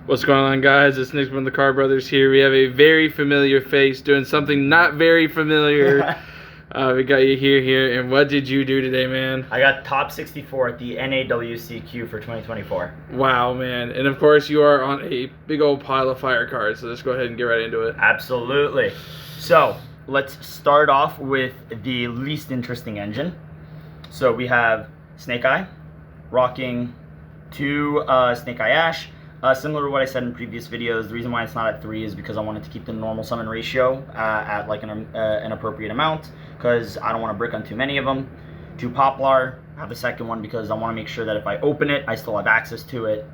What's going on, guys? It's Nick from the Car Brothers here. We have a very familiar face doing something not very familiar. We got you here. And what did you do today, man? I got top 64 at the NAWCQ for 2024. Wow, man. And of course, you are on a big old pile of fire cards, so let's go ahead and get right into it. Absolutely. So, let's start off with the least interesting engine. So, we have Snake Eye, rocking 2 Snake Eye Ash. Similar to what I said in previous videos, the reason why it's not at 3 is because I wanted to keep the normal summon ratio at like an appropriate amount, because I don't want to brick on too many of them. 2 Poplar, I have the second one because I want to make sure that if I open it, I still have access to it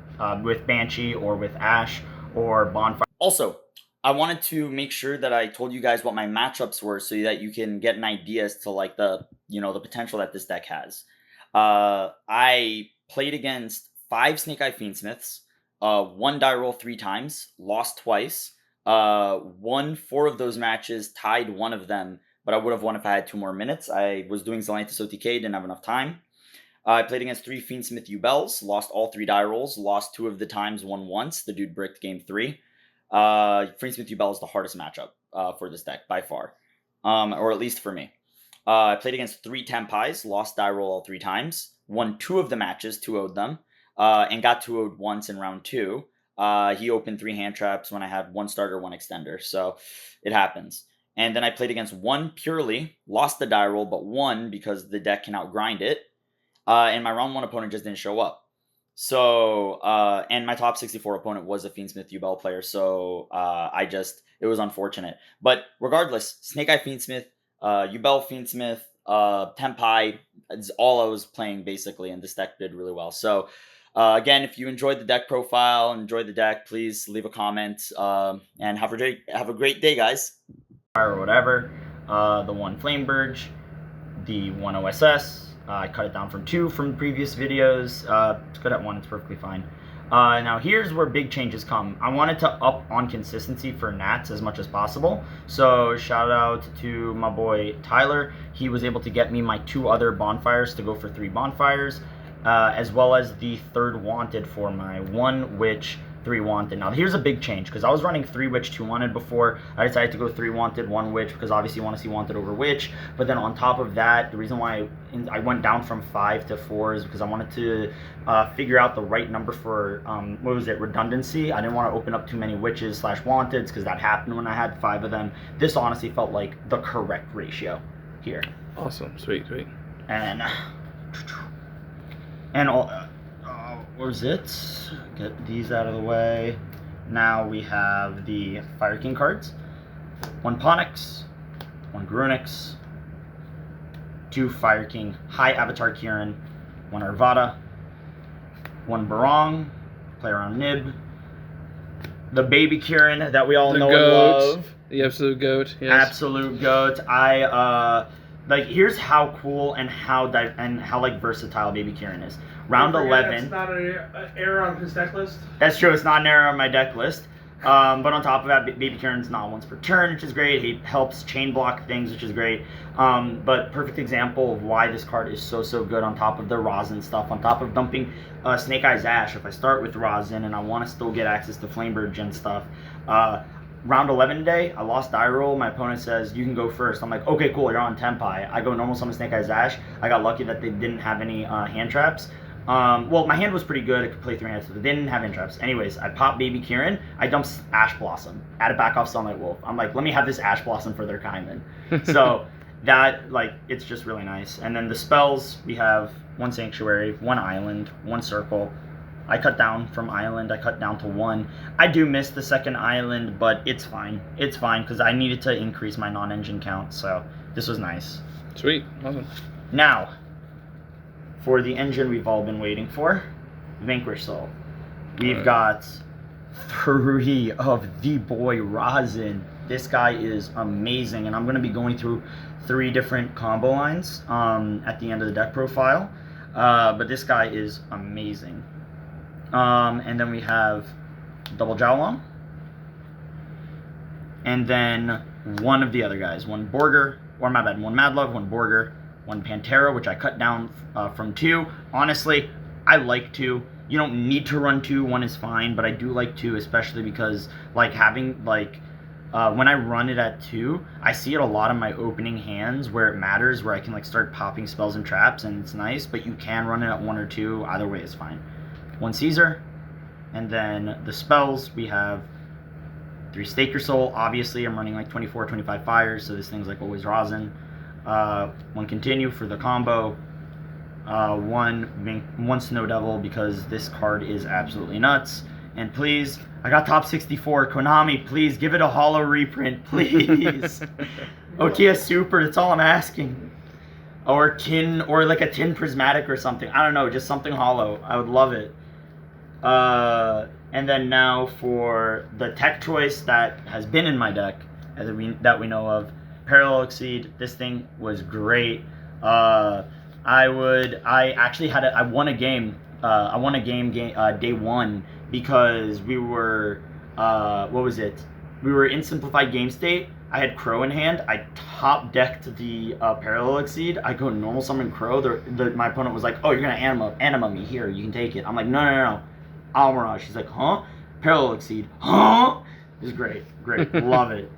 with Banshee or with Ash or Bonfire. Also, I wanted to make sure that I told you guys what my matchups were so that you can get an idea as to like the potential that this deck has. I played against 5 Snake Eye Fiendsmiths. 1 die roll 3 times, lost twice, won 4 of those matches, tied 1 of them, but I would have won if I had 2 more minutes. I was doing Zelantis OTK, didn't have enough time. I played against 3 Fiendsmith Yubels, lost all 3 die rolls, lost 2 of the times, won once. The dude bricked game 3. Fiendsmith Yubel is the hardest matchup for this deck, by far, or at least for me. I played against 3 Tempais, lost die roll all 3 times, won 2 of the matches, 2-0'd them. And got 2-0'd once in round 2. He opened 3 hand traps when I had 1 starter, 1 extender, so it happens. And then I played against 1 purely, lost the die roll, but won because the deck can outgrind it. And my round 1 opponent just didn't show up. So, and my top 64 opponent was a Fiendsmith Yubel player, so it was unfortunate. But regardless, Snake Eye Fiendsmith, Yubel Fiendsmith, Tempai, is all I was playing basically, and this deck did really well. So, again, if you enjoyed the deck profile, enjoyed the deck, please leave a comment, and have a great day, guys. Or whatever. The 1 Flamebird, the 1 OSS. I cut it down from 2 from previous videos. It's good at 1, it's perfectly fine. Now here's where big changes come. I wanted to up on consistency for Nats as much as possible. So shout out to my boy Tyler. He was able to get me my 2 other bonfires to go for 3 bonfires. As well as the 3rd wanted for my 1 witch, 3 wanted. Now here's a big change, because I was running 3 witch, 2 wanted before. I decided to go 3 wanted, 1 witch, because obviously you want to see wanted over witch. But then on top of that, the reason why I went down from 5 to 4 is because I wanted to figure out the right number for redundancy. I didn't want to open up too many witches / wanteds, because that happened when I had 5 of them. This honestly felt like the correct ratio here. Awesome, sweet. And what was it? Get these out of the way. Now we have the Fire King cards. 1 Ponix, 1 Grunix, 2 Fire King High Avatar Kieran, 1 Arvada, 1 Barong, play around Nib, the baby Kieran that we all know and love. The absolute goat. Yes. Absolute goat. Like, here's how cool and how like versatile baby Kieran is. Round 11. That's not an error on his deck list. That's true. It's not an error on my deck list. But on top of that, baby Kieran's not once per turn, which is great. He helps chain block things, which is great. But perfect example of why this card is so good. On top of the Rosin stuff, on top of dumping Snake Eye's Ash. If I start with Rosin and I want to still get access to Flamebird and stuff. Round 11 today, I lost die roll. My opponent says, you can go first. I'm like, okay, cool, you're on Tempai. I go normal summon Snake Eye's Ash. I got lucky that they didn't have any hand traps. Well, my hand was pretty good. I could play 3 hands, but they didn't have hand traps. Anyways, I pop baby Kieran. I dump Ash Blossom. Add it back off Sunlight Wolf. I'm like, let me have this Ash Blossom for their Kaiman. So that, like, it's just really nice. And then the spells, we have 1 Sanctuary, 1 Island, 1 Circle. I cut down from Island. I cut down to 1. I do miss the 2nd Island, but it's fine. It's fine, because I needed to increase my non-engine count, so this was nice. Sweet. Awesome. Now, for the engine we've all been waiting for, Vanquish Soul. We've got 3 of the boy Rosin. This guy is amazing, and I'm going to be going through 3 different combo lines at the end of the deck profile. But this guy is amazing. And then we have double Jowlong. And then 1 of the other guys. 1 Borger, or my bad, 1 Madlove, 1 Borger, 1 Pantera, which I cut down from 2. Honestly, I like 2. You don't need to run 2, 1 is fine, but I do like 2, especially because like having like when I run it at 2, I see it a lot in my opening hands where it matters, where I can like start popping spells and traps, and it's nice. But you can run it at 1 or 2. Either way is fine. 1 Caesar, and then the spells we have 3 Stake Your Soul. Obviously, I'm running like 24, 25 fires, so this thing's like always Rosin. 1 Continue for the combo. 1 Snow Devil because this card is absolutely nuts. And please, I got top 64. Konami, please give it a holo reprint, please. OTS Super, that's all I'm asking. Or tin, or like a tin prismatic or something. I don't know, just something holo. I would love it. And then now for the tech choice that has been in my deck that we know of, Parallel Exceed. This thing was great. I won a game. I won a game day 1 because we were what was it? We were in simplified game state. I had Crow in hand. I top decked the Parallel Exceed. I go normal summon Crow. My opponent was like, "Oh, you're gonna anima me here. You can take it." I'm like, "No. Almirage." She's like, "Huh? Parallel Exceed? Huh?" It was great. Love it.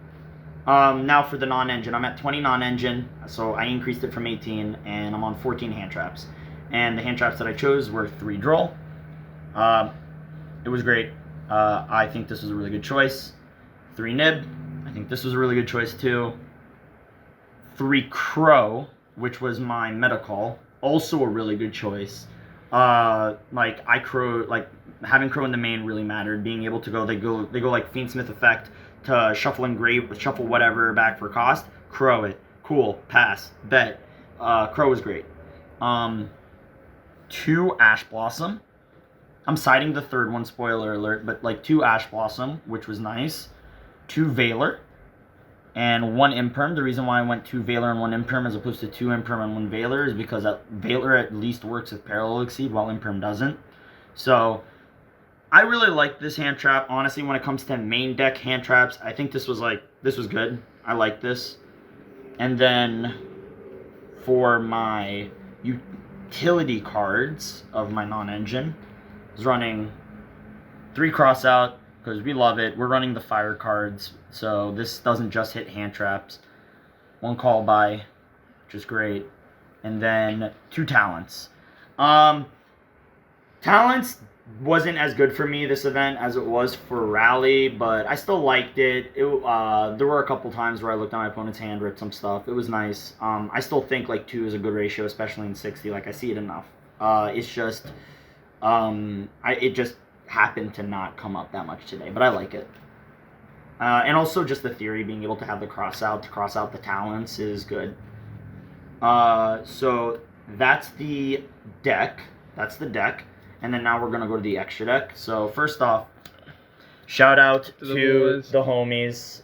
Now for the non-engine. I'm at 20 non-engine, so I increased it from 18, and I'm on 14 hand traps. And the hand traps that I chose were 3 Droll. It was great. I think this was a really good choice. 3 Nib. I think this was a really good choice too. 3 Crow, which was my meta call. Also a really good choice. Having Crow in the main really mattered. Being able to they go like Fiendsmith effect to shuffle shuffle whatever back for cost. Crow it. Cool. Pass. Bet. Crow was great. 2 Ash Blossom. I'm citing the 3rd one, spoiler alert, but like 2 Ash Blossom, which was nice. 2 Veiler. And 1 Imperm. The reason why I went 2 Veiler and 1 Imperm as opposed to 2 Imperm and 1 Veiler is because Veiler at least works with Parallel Exceed while Imperm doesn't. So I really like this hand trap. Honestly, when it comes to main deck hand traps, I think this was good. I like this. And then for my utility cards of my non-engine, I was running 3 Crossout because we love it. We're running the fire cards, so this doesn't just hit hand traps. 1 Call By, which is great. And then 2 Talents. Talents wasn't as good for me this event as it was for Rally, but I still liked it. There were a couple times where I looked at my opponent's hand, ripped some stuff. It was nice. I still think like 2 is a good ratio, especially in 60. Like I see it enough. It's just it just happened to not come up that much today, but I like it. And also just the theory, being able to have the cross out to cross out the talents is good. So that's the deck. And then now we're going to go to the extra deck. So first off, shout out to the homies.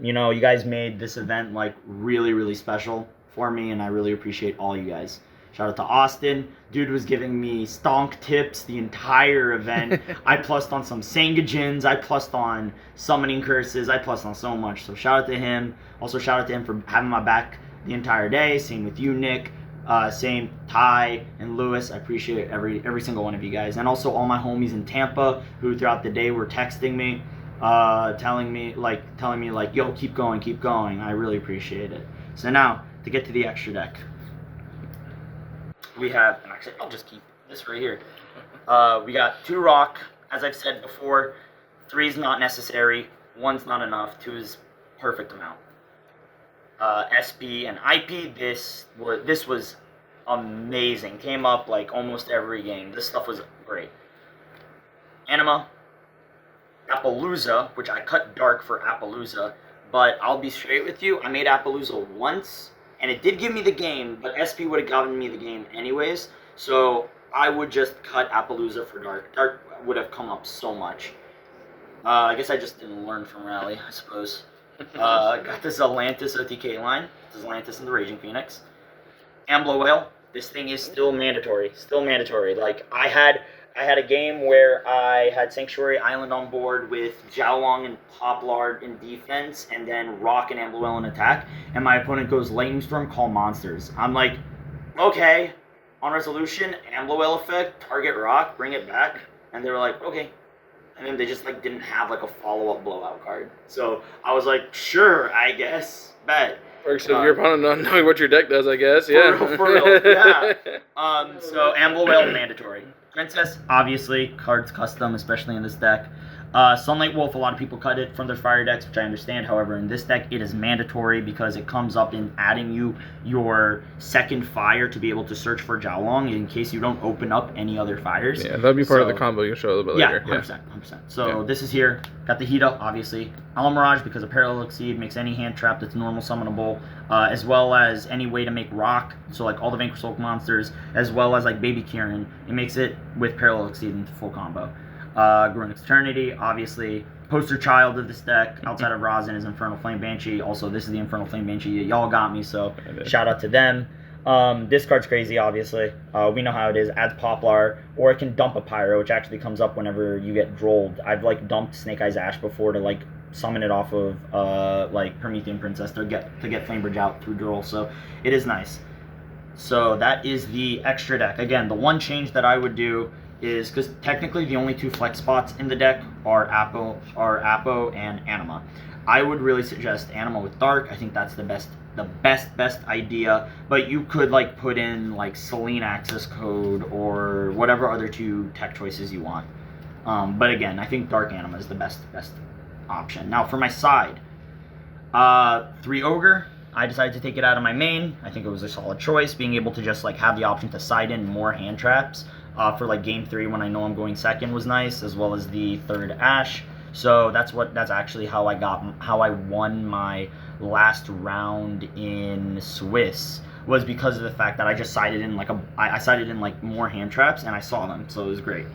You guys made this event like really, really special for me, and I really appreciate all you guys. Shout out to Austin. Dude was giving me stonk tips the entire event. I plussed on some Sangajins. I plussed on summoning curses. I plussed on so much. So shout out to him. Also shout out to him for having my back the entire day. Same with you, Nick. Same Ty and Lewis. I appreciate every single one of you guys. And also all my homies in Tampa who throughout the day were texting me, telling me like, yo, keep going. I really appreciate it. So now, to get to the extra deck. We have, and actually I'll just keep this right here. We got 2 Rock. As I've said before, 3 is not necessary, 1's not enough, 2 is perfect amount. SP and IP, this was amazing. Came up like almost every game. This stuff was great. Anima, Appaloosa, which I cut dark for Appaloosa, but I'll be straight with you, I made Appaloosa once, and it did give me the game, but SP would have gotten me the game anyways, so I would just cut Appaloosa for dark. Dark would have come up so much. I guess I just didn't learn from Rally, I suppose. Got the Zelantis OTK line. Zelantis and the Raging Phoenix. Amblo Whale. This thing is still mandatory. Like, I had a game where I had Sanctuary Island on board with Jiaolong and Poplard in defense, and then Rock and Amblo Whale in attack, and my opponent goes Lightning Storm, call monsters. I'm like, okay, on resolution, Amblowell effect, target rock, bring it back, and they were like, okay. And then they just like didn't have like a follow-up blowout card. So I was like, sure, I guess, bet. Works of your opponent not knowing what your deck does, I guess. For real, yeah. So Amblowell mandatory. Princess, obviously, cards custom, especially in this deck. Sunlight Wolf, a lot of people cut it from their fire decks, which I understand. However, in this deck, it is mandatory because it comes up in adding you your second fire to be able to search for Jiaolong in case you don't open up any other fires. Yeah, that'll be part of the combo you'll show a little bit later. 100%. So this is here. Got the heat up, obviously. Mirage, because of Parallel Exceed, makes any hand trap that's normal summonable, as well as any way to make rock, so like all the Vanquish Soul monsters, as well as like Baby Kieran. It makes it with Parallel Exceed into full combo. Grunix Eternity, obviously, poster child of this deck, outside of Rosin, is Infernal Flame Banshee. Also, this is the Infernal Flame Banshee. Y'all got me, so shout out to them. This card's crazy, obviously. We know how it is. Adds Poplar, or it can dump a Pyro, which actually comes up whenever you get drolled. I've, like, dumped Snake Eyes Ash before to, like, summon it off of, like, Promethean Princess to get Flamebridge out through droll, so it is nice. So that is the extra deck. Again, the one change that I would do is, because technically the only two flex spots in the deck are Apo and Anima. I would really suggest Anima with Dark. I think that's the best idea. But you could like put in like Selene Access Code or whatever other two tech choices you want. But again, I think Dark Anima is the best option. Now for my side, 3 Ogre. I decided to take it out of my main. I think it was a solid choice, being able to just like have the option to side in more hand traps. For like game 3 when I know I'm going second was nice, as well as the 3rd Ash. So that's actually how I won my last round in Swiss, was because of the fact that I just sided in like I sided in like more hand traps and I saw them, so it was great.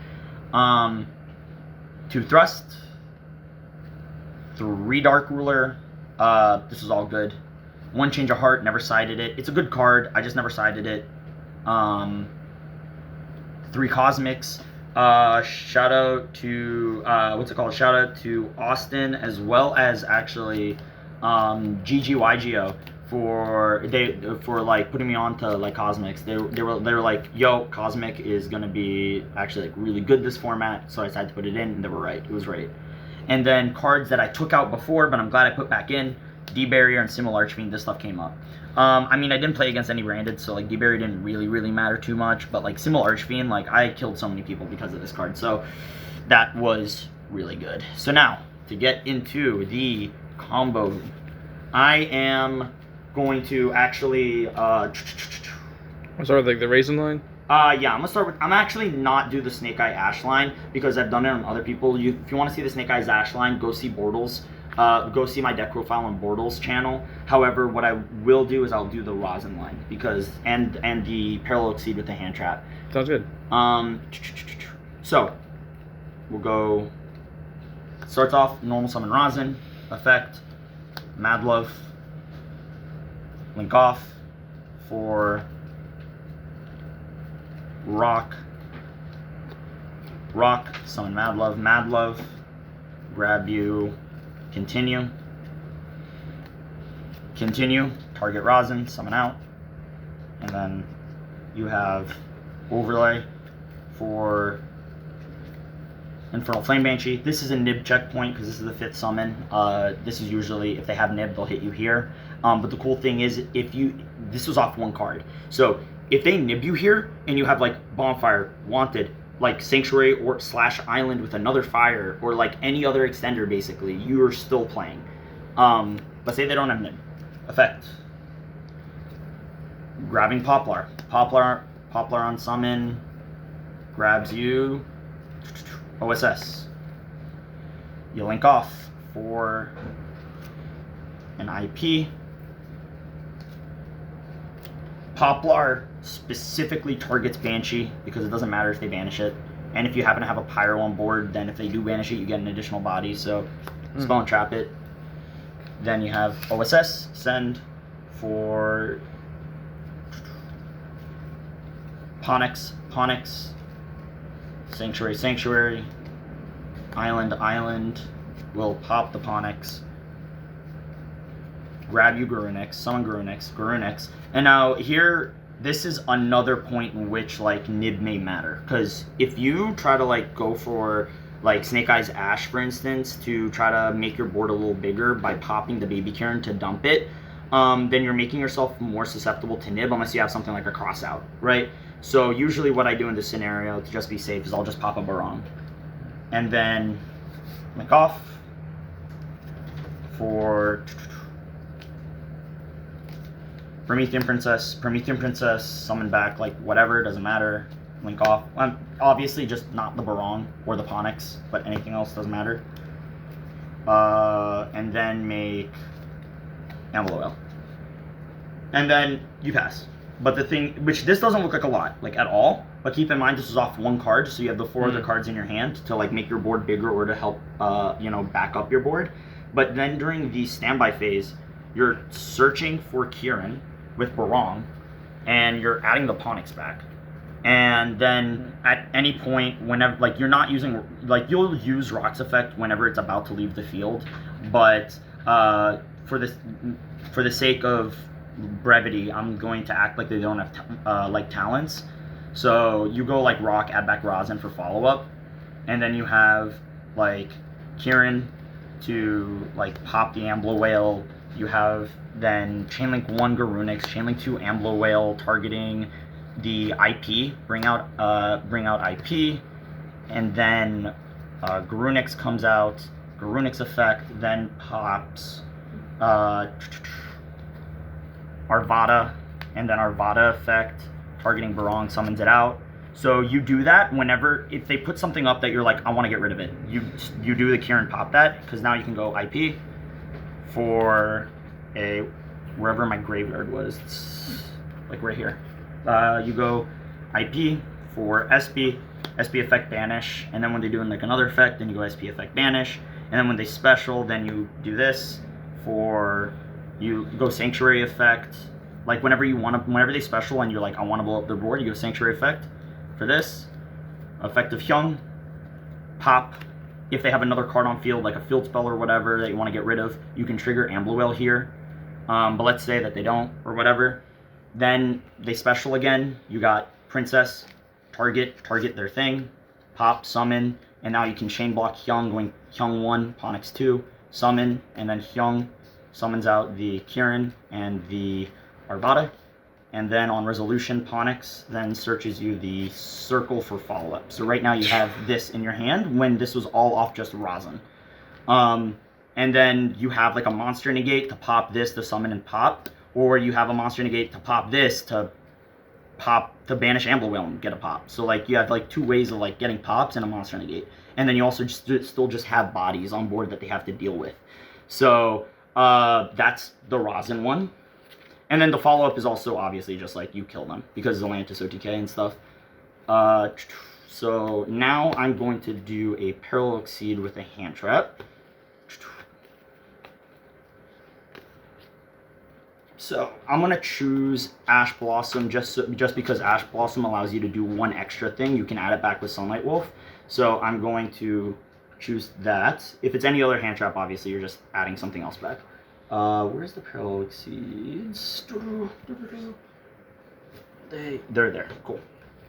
2 Thrust, 3 Dark Ruler. This was all good. 1 Change of Heart, never sided it. It's a good card, I just never sided it. 3 Cosmics. Shout out to Shout out to Austin, as well as actually GGYGO for like putting me on to like Cosmics. They were like, yo, Cosmic is gonna be actually like really good this format, so I decided to put it in, and they were right. It was right. And then cards that I took out before, but I'm glad I put back in. D-Barrier and Simmel Archfiend, this stuff came up. I mean, I didn't play against any branded, so like D-Barrier didn't really matter too much, but like Simmel Archfiend, like I killed so many people because of this card, so that was really good. So now, to get into the combo, I am going to actually I'll start with like the Raisin line? Yeah, I'm actually not do the Snake Eye Ash line, because I've done it on other people. If you want to see the Snake Eyes Ash line, go see Bortles. Go see my deck profile on Bortles channel. However, what I will do is I'll do the Rosin line, because and the Parallel Exceed with the hand trap. Sounds good. So we'll go. Starts off normal summon Rosin effect, Mad Love, link off for rock, summon Mad Love, grab you. Continue, target Rosin, summon out, and then you have overlay for Infernal Flame Banshee. This is a nib checkpoint because this is the 5th summon. This is usually, if they have nib, they'll hit you here. But the cool thing is, this was off 1 card. So if they nib you here and you have like Bonfire, Wanted, like Sanctuary or / Island with another fire, or like any other extender, basically, you are still playing. But say they don't have nib. Effect. Grabbing Poplar on summon, grabs you, OSS. You link off for an IP. Poplar specifically targets Banshee because it doesn't matter if they banish it. And if you happen to have a Pyro on board, then if they do banish it, you get an additional body. So spell and trap it. Then you have OSS, send for Ponix, Sanctuary, Island, will pop the Ponix. Grab you Grunix, summon Grunix. And now here, this is another point in which like nib may matter, because if you try to like go for like Snake Eyes Ash, for instance, to try to make your board a little bigger by popping the baby Kieran to dump it, then you're making yourself more susceptible to nib unless you have something like a cross out, right? So usually what I do in this scenario to just be safe is I'll just pop a Barong and then link off for Promethean Princess, summon back, like whatever, doesn't matter, link off. Obviously just not the Barong or the Ponix, but anything else doesn't matter. And then make Amble. And then you pass. But the thing, which this doesn't look like a lot, like at all, but keep in mind this is off one card, so you have the 4 other cards in your hand to like make your board bigger or to help, you know, back up your board. But then during the standby phase, you're searching for Kieran with Barong, and you're adding the Ponix back. And then at any point, whenever, like you're not using, like you'll use Rock's effect whenever it's about to leave the field, but for the sake of brevity, I'm going to act like they don't have like talents. So you go like Rock, add back Rosin for follow-up, and then you have like Kieran to like pop the Ambler Whale. You have then Chainlink 1 Garunix, Chainlink 2 Ambler Whale targeting the IP, bring out IP, and then Garunix comes out, Garunix effect, then pops Arvada, and then Arvada effect, targeting Barong, summons it out. So you do that whenever, if they put something up that you're like, I want to get rid of it, you do the Kieran pop that, because now you can go IP for a, wherever my graveyard was, it's like right here. You go IP for SP effect banish, and then when they do like another effect, then you go SP effect banish, and then when they special, then you do this for, you go Sanctuary effect, like whenever you want to, whenever they special and you're like, I want to blow up their board, you go Sanctuary effect for this, effect of Hyung, pop. If they have another card on field, like a field spell or whatever that you want to get rid of, you can trigger Ambler Whale here. But let's say that they don't, or whatever. Then they special again. You got Princess, target their thing, pop, summon, and now you can chain block Hyung, going Hyung 1, Ponix 2, summon, and then Hyung summons out the Kieran and the Arvada. And then on resolution, Ponix then searches you the circle for follow-up. So right now you have this in your hand when this was all off just Rosin. And then you have like a monster negate to pop this to summon and pop, or you have a monster negate to pop this to pop to banish Ambler Whale and get a pop. So like you have like 2 ways of like getting pops and a monster negate. And then you also still just have bodies on board that they have to deal with. So that's the Rosin one. And then the follow-up is also obviously just like you kill them because it's Atlantis OTK and stuff. So now I'm going to do a Parallel Exceed with a hand trap. So I'm going to choose Ash Blossom just because Ash Blossom allows you to do 1 extra thing. You can add it back with Sunlight Wolf. So I'm going to choose that. If it's any other hand trap, obviously you're just adding something else back. Where's the Parallel Exceeds? They're there. Cool.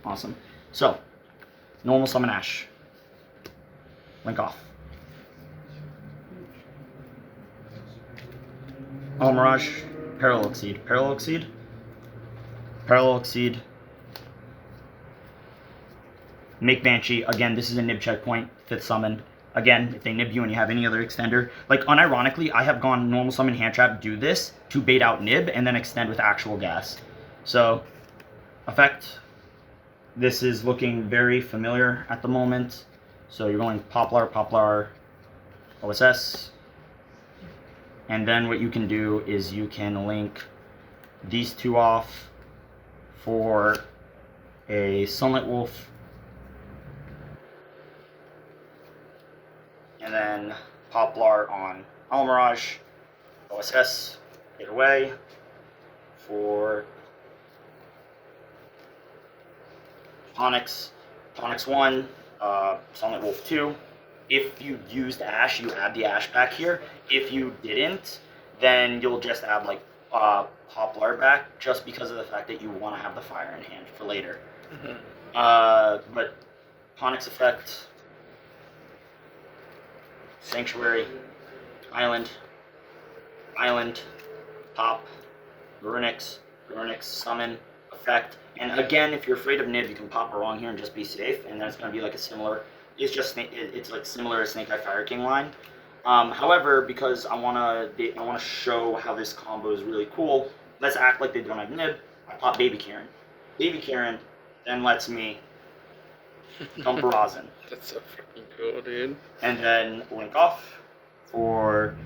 Awesome. So, normal summon Ash. Link off. Mirage. Parallel Exceed. Parallel Exceed. Parallel Exceed. Make Banshee. Again, this is a nib checkpoint. 5th summon. Again, if they nib you and you have any other extender, like unironically, I have gone normal summon hand trap, do this to bait out nib and then extend with actual gas. So, effect. This is looking very familiar at the moment. So you're going Poplar, OSS. And then what you can do is you can link these 2 off for a Sunlight Wolf. And then Poplar on Mirage, OSS, get away for Ponix 1, Sunlight Wolf 2. If you used Ash, you add the Ash back here. If you didn't, then you'll just add like Poplar back just because of the fact that you want to have the fire in hand for later. Mhm. But Onyx effect, Sanctuary, Island, Pop, Garunix, Summon, Effect. And again, if you're afraid of Nib, you can pop along here and just be safe, and then it's going to be like a similar, it's like similar to Snake Eye Fire King line. However, because I wanna show how this combo is really cool, let's act like they don't have Nib. I pop Baby Karen. Baby Karen then lets me dump Rosin. That's so freaking cool, dude. And then link off for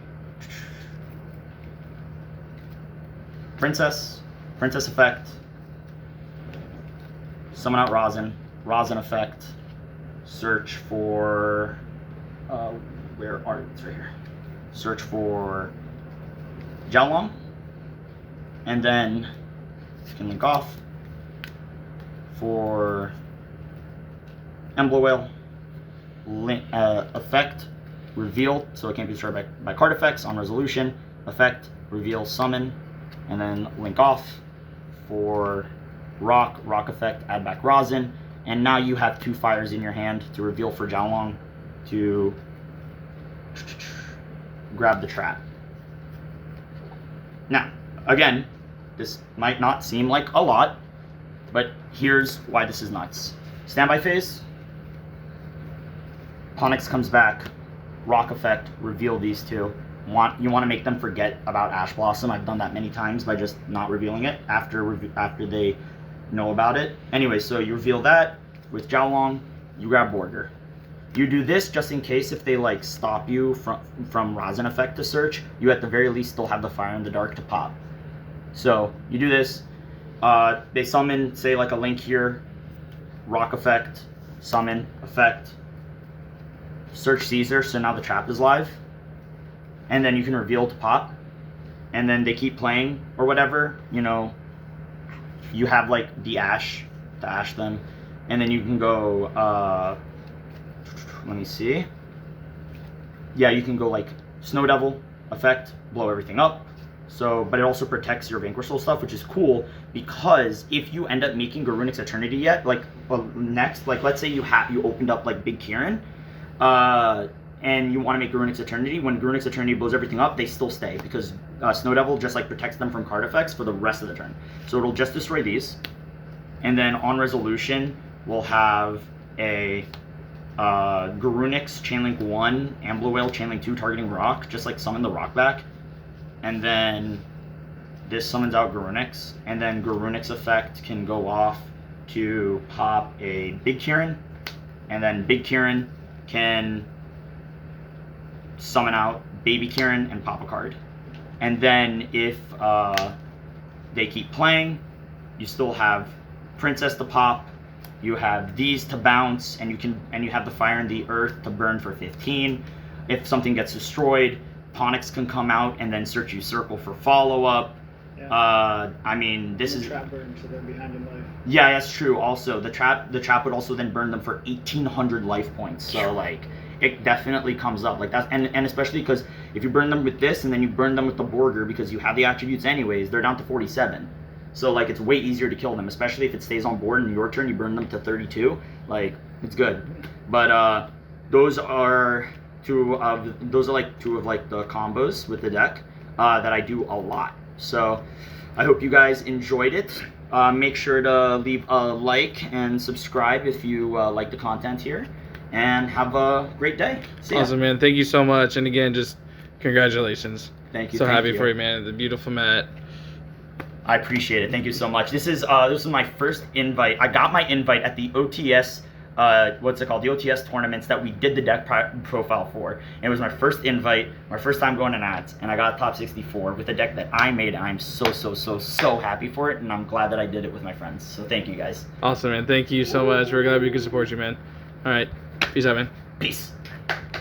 Princess effect, summon out Rosin effect, search for, where are it's right here, search for Jiaolong, and then you can link off for Emblem Whale, effect, reveal, so it can't be destroyed by card effects on resolution, effect, reveal, summon, and then link off for rock effect, add back Rosin, and now you have 2 fires in your hand to reveal for Jiaolong to grab the trap. Now, again, this might not seem like a lot, but here's why this is nuts. Standby phase, Onyx comes back, rock effect, reveal these 2. You want to make them forget about Ash Blossom. I've done that many times by just not revealing it after they know about it. Anyway, so you reveal that with Jiaolong, you grab Borger. You do this just in case if they like stop you from Rosin effect to search, you at the very least still have the Fire in the Dark to pop. So you do this. They summon, say like a link here, rock effect, summon effect, search Caesar, so now the trap is live. And then you can reveal to pop, and then they keep playing or whatever, you know, you have like the Ash to Ash them, and then you can go, let me see, yeah, you can go like Snow Devil effect, blow everything up, so, but it also protects your Vanquish Soul stuff, which is cool, because if you end up making Garunix Eternity yet, like, next, like, let's say you opened up like Big Kieran, and you want to make Garunix Eternity, when Garunix Eternity blows everything up, they still stay, because Snow Devil just like protects them from card effects for the rest of the turn. So it'll just destroy these, and then on resolution, we'll have a Garunix Chainlink 1, Emblem Whale Chainlink 2 targeting Rock, just like summon the Rock back, and then this summons out Garunix, and then Garunix effect can go off to pop a Big Kieran, and then Big Kieran can summon out Baby Kieran and pop a card. And then if they keep playing, you still have Princess to pop, you have these to bounce, and you have the Fire in the Earth to burn for 15. If something gets destroyed, Onyx can come out and then search you circle for follow-up. Yeah. I mean, this is trap burn, so they're behind in life. Yeah, that's true. Also, the trap would also then burn them for 1,800 life points. So like, it definitely comes up like that, and especially because if you burn them with this and then you burn them with the Borger because you have the attributes anyways, they're down to 47. So like, it's way easier to kill them, especially if it stays on board and your turn you burn them to 32. Like, it's good. But those are two of like the combos with the deck that I do a lot. So I hope you guys enjoyed it. Make sure to leave a like and subscribe if you like the content here. And have a great day. See ya. Awesome, man. Thank you so much. And again, just congratulations. Thank you. So happy for you, man. The beautiful mat. I appreciate it. Thank you so much. This is my first invite. I got my invite at the OTS, what's it called? The OTS tournaments that we did the deck profile for. And it was my first invite, my first time going to Nats, and I got top 64 with a deck that I made. I'm so happy for it, and I'm glad that I did it with my friends. So thank you guys. Awesome, man. Thank you so much. We're glad we could support you, man. All right. Peace out, man. Peace.